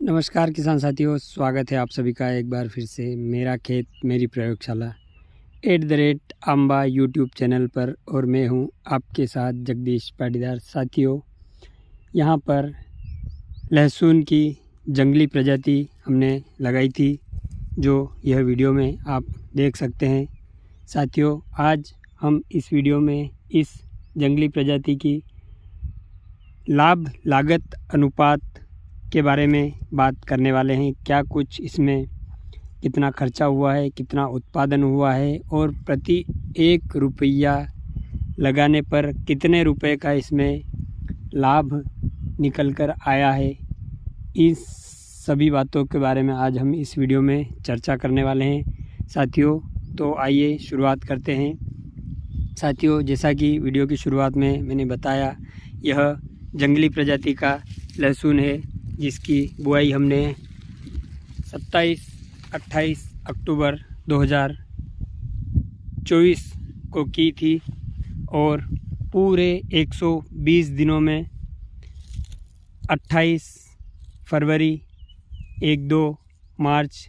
नमस्कार किसान साथियों, स्वागत है आप सभी का एक बार फिर से मेरा खेत मेरी प्रयोगशाला @अम्बा यूट्यूब चैनल पर। और मैं हूं आपके साथ जगदीश पाटीदार। साथियों, यहां पर लहसुन की जंगली प्रजाति हमने लगाई थी, जो यह वीडियो में आप देख सकते हैं। साथियों, आज हम इस वीडियो में इस जंगली प्रजाति की लाभ लागत अनुपात के बारे में बात करने वाले हैं। क्या कुछ इसमें कितना खर्चा हुआ है, कितना उत्पादन हुआ है और प्रति 1 रुपया लगाने पर कितने रुपए का इसमें लाभ निकल कर आया है। इस सभी बातों के बारे में आज हम इस वीडियो में चर्चा करने वाले हैं। साथियों, तो आइए शुरुआत करते हैं। साथियों, जैसा कि वीडियो की शुरुआत में मैंने बताया, यह जंगली प्रजाति का लहसुन है, जिसकी बुआई हमने 27-28 अक्टूबर 2024 को की थी और पूरे 120 दिनों में 28 फरवरी 1-2 मार्च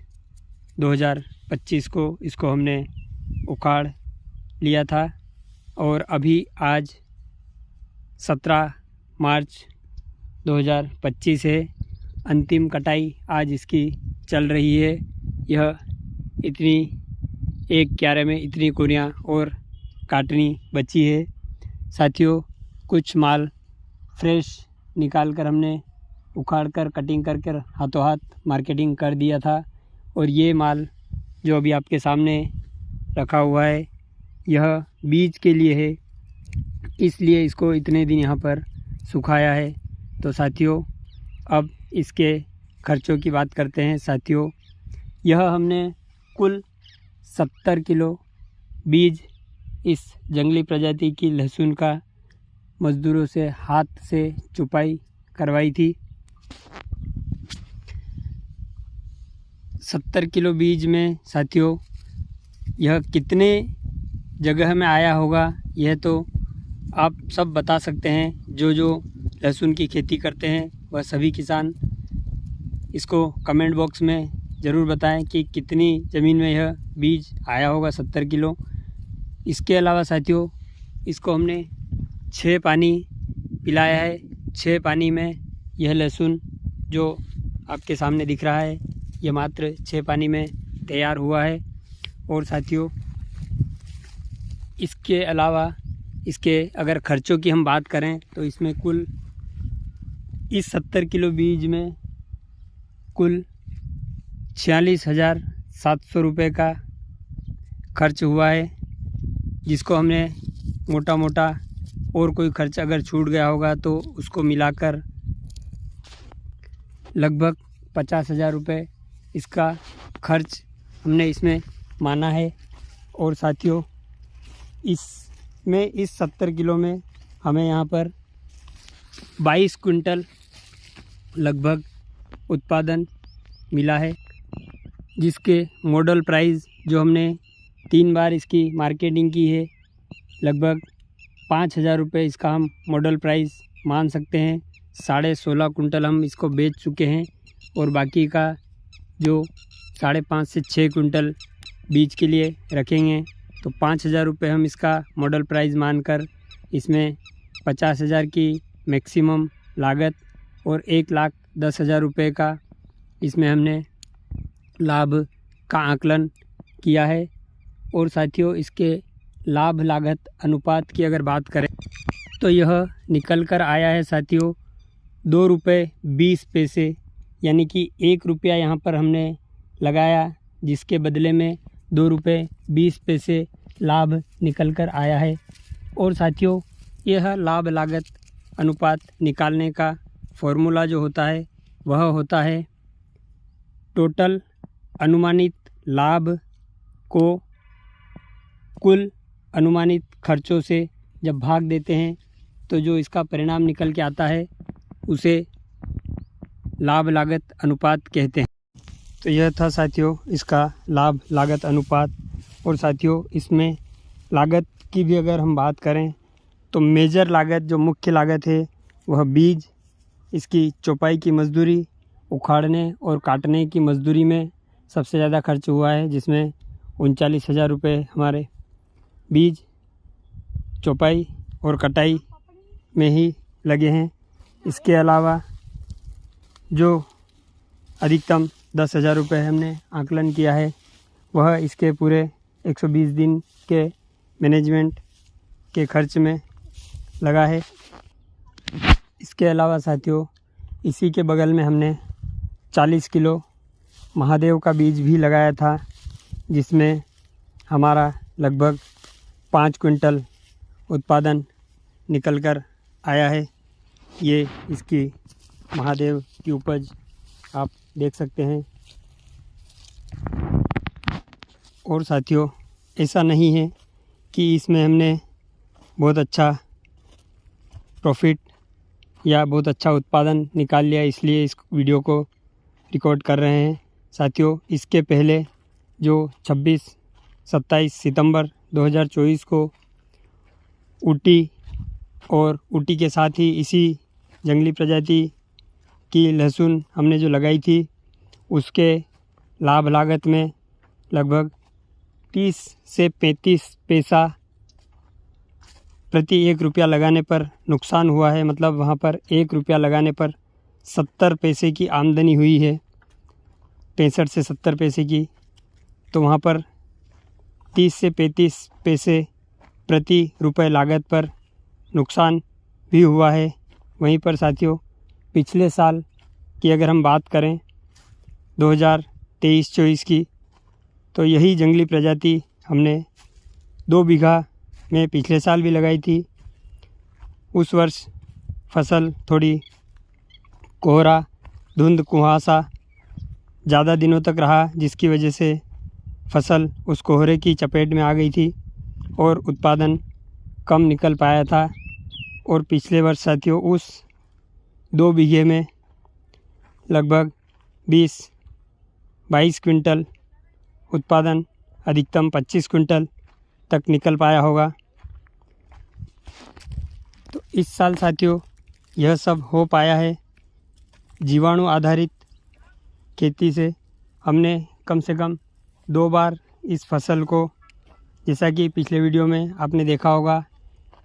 2025 को इसको हमने उखाड़ लिया था और अभी आज 17 मार्च 2025 है। अंतिम कटाई आज इसकी चल रही है। यह इतनी एक क्यारे में इतनी कुरियाँ और काटनी बची है। साथियों, कुछ माल फ्रेश निकाल कर हमने उखाड़ कर कटिंग करके हाथों हाथ मार्केटिंग कर दिया था और ये माल जो अभी आपके सामने रखा हुआ है, यह बीज के लिए है, इसलिए इसको इतने दिन यहाँ पर सुखाया है। तो साथियों, अब इसके खर्चों की बात करते हैं। साथियों, यह हमने कुल 70 किलो बीज इस जंगली प्रजाति की लहसुन का मज़दूरों से हाथ से चुपाई करवाई थी। 70 किलो बीज में साथियों, यह कितने जगह में आया होगा यह तो आप सब बता सकते हैं। जो लहसुन की खेती करते हैं वह सभी किसान इसको कमेंट बॉक्स में ज़रूर बताएं कि कितनी ज़मीन में यह बीज आया होगा 70 किलो। इसके अलावा साथियों, इसको हमने 6 पानी पिलाया है। 6 पानी में यह लहसुन जो आपके सामने दिख रहा है, यह मात्र 6 पानी में तैयार हुआ है। और साथियों, इसके अलावा इसके अगर खर्चों की हम बात करें तो इसमें कुल इस 70 किलो बीज में कुल 46,700 रुपये का खर्च हुआ है, जिसको हमने मोटा मोटा और कोई खर्च अगर छूट गया होगा तो उसको मिलाकर लगभग 50,000 रुपये इसका खर्च हमने इसमें माना है। और साथियों, इस 70 किलो में हमें यहाँ पर 22 कुंटल लगभग उत्पादन मिला है, जिसके मॉडल प्राइस जो हमने 3 बार इसकी मार्केटिंग की है, लगभग 5,000 रुपये इसका हम मॉडल प्राइस मान सकते हैं। 16.5 कुंटल हम इसको बेच चुके हैं और बाकी का जो 5.5 से 6 कुंटल बीज के लिए रखेंगे, तो 5,000 रुपये हम इसका मॉडल प्राइस मानकर इसमें 50,000 की मैक्सिमम लागत और 1,10,000 रुपये का इसमें हमने लाभ का आकलन किया है। और साथियों, इसके लाभ लागत अनुपात की अगर बात करें तो यह निकल कर आया है साथियों 2 रुपये 20 पैसे, यानी कि 1 रुपया यहाँ पर हमने लगाया, जिसके बदले में 2 रुपये 20 पैसे लाभ निकल कर आया है। और साथियों, यह लाभ लागत अनुपात निकालने का फॉर्मूला जो होता है वह होता है टोटल अनुमानित लाभ को कुल अनुमानित खर्चों से जब भाग देते हैं तो जो इसका परिणाम निकल के आता है उसे लाभ लागत अनुपात कहते हैं। तो यह था साथियों इसका लाभ लागत अनुपात। और साथियों, इसमें लागत की भी अगर हम बात करें तो मेजर लागत जो मुख्य लागत है वह बीज, इसकी चौपाई की मजदूरी उखाड़ने और काटने की मजदूरी में सबसे ज़्यादा खर्च हुआ है, जिसमें 39,000 रुपये हमारे बीज, चौपाई और कटाई में ही लगे हैं। इसके अलावा जो अधिकतम 10,000 रुपये हमने आकलन किया है, वह इसके पूरे 120 दिन के मैनेजमेंट के खर्च में लगा है। इसके अलावा साथियों, इसी के बगल में हमने 40 किलो महादेव का बीज भी लगाया था, जिसमें हमारा लगभग 5 क्विंटल उत्पादन निकल कर आया है। ये इसकी महादेव की उपज आप देख सकते हैं। और साथियों, ऐसा नहीं है कि इसमें हमने बहुत अच्छा प्रॉफिट या बहुत अच्छा उत्पादन निकाल लिया इसलिए इस वीडियो को रिकॉर्ड कर रहे हैं। साथियों, इसके पहले जो 26-27 सितंबर 2024 को ऊटी और ऊटी के साथ ही इसी जंगली प्रजाति की लहसुन हमने जो लगाई थी, उसके लाभ लागत में लगभग 30 से 35 पैसा प्रति 1 रुपया लगाने पर नुकसान हुआ है। मतलब वहाँ पर 1 रुपया लगाने पर 70 पैसे की आमदनी हुई है, 65 से 70 पैसे की। तो वहाँ पर 30 से 35 पैसे प्रति रुपये लागत पर नुकसान भी हुआ है। वहीं पर साथियों, पिछले साल की अगर हम बात करें 2023-24 की, तो यही जंगली प्रजाति हमने 2 बीघा में पिछले साल भी लगाई थी। उस वर्ष फसल थोड़ी कोहरा, धुंध, कुहासा ज़्यादा दिनों तक रहा, जिसकी वजह से फसल उस कोहरे की चपेट में आ गई थी और उत्पादन कम निकल पाया था। और पिछले वर्ष साथियों, उस 2 बीघे में लगभग 20-22 क्विंटल उत्पादन, अधिकतम 25 क्विंटल तक निकल पाया होगा। तो इस साल साथियों यह सब हो पाया है जीवाणु आधारित खेती से। हमने कम से कम 2 बार इस फसल को, जैसा कि पिछले वीडियो में आपने देखा होगा,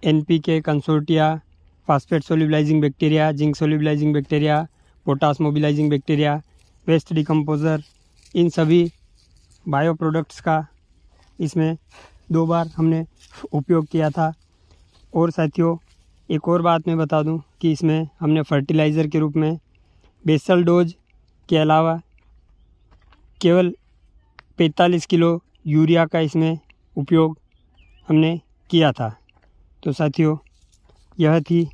NPK consortia, phosphate solubilizing bacteria, zinc solubilizing bacteria, potash mobilizing bacteria, waste decomposer, इन सभी बायो प्रोडक्ट्स का इसमें 2 बार हमने उपयोग किया था। और साथियों, एक और बात मैं बता दूं कि इसमें हमने फर्टिलाइज़र के रूप में बेसल डोज के अलावा केवल 45 किलो यूरिया का इसमें उपयोग हमने किया था। तो साथियों, यह थी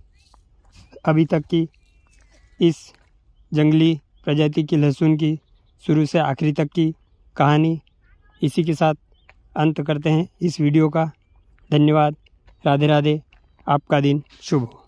अभी तक की इस जंगली प्रजाति की लहसुन की शुरू से आखिरी तक की कहानी। इसी के साथ अंत करते हैं इस वीडियो का। धन्यवाद। राधे राधे। आपका दिन शुभ हो।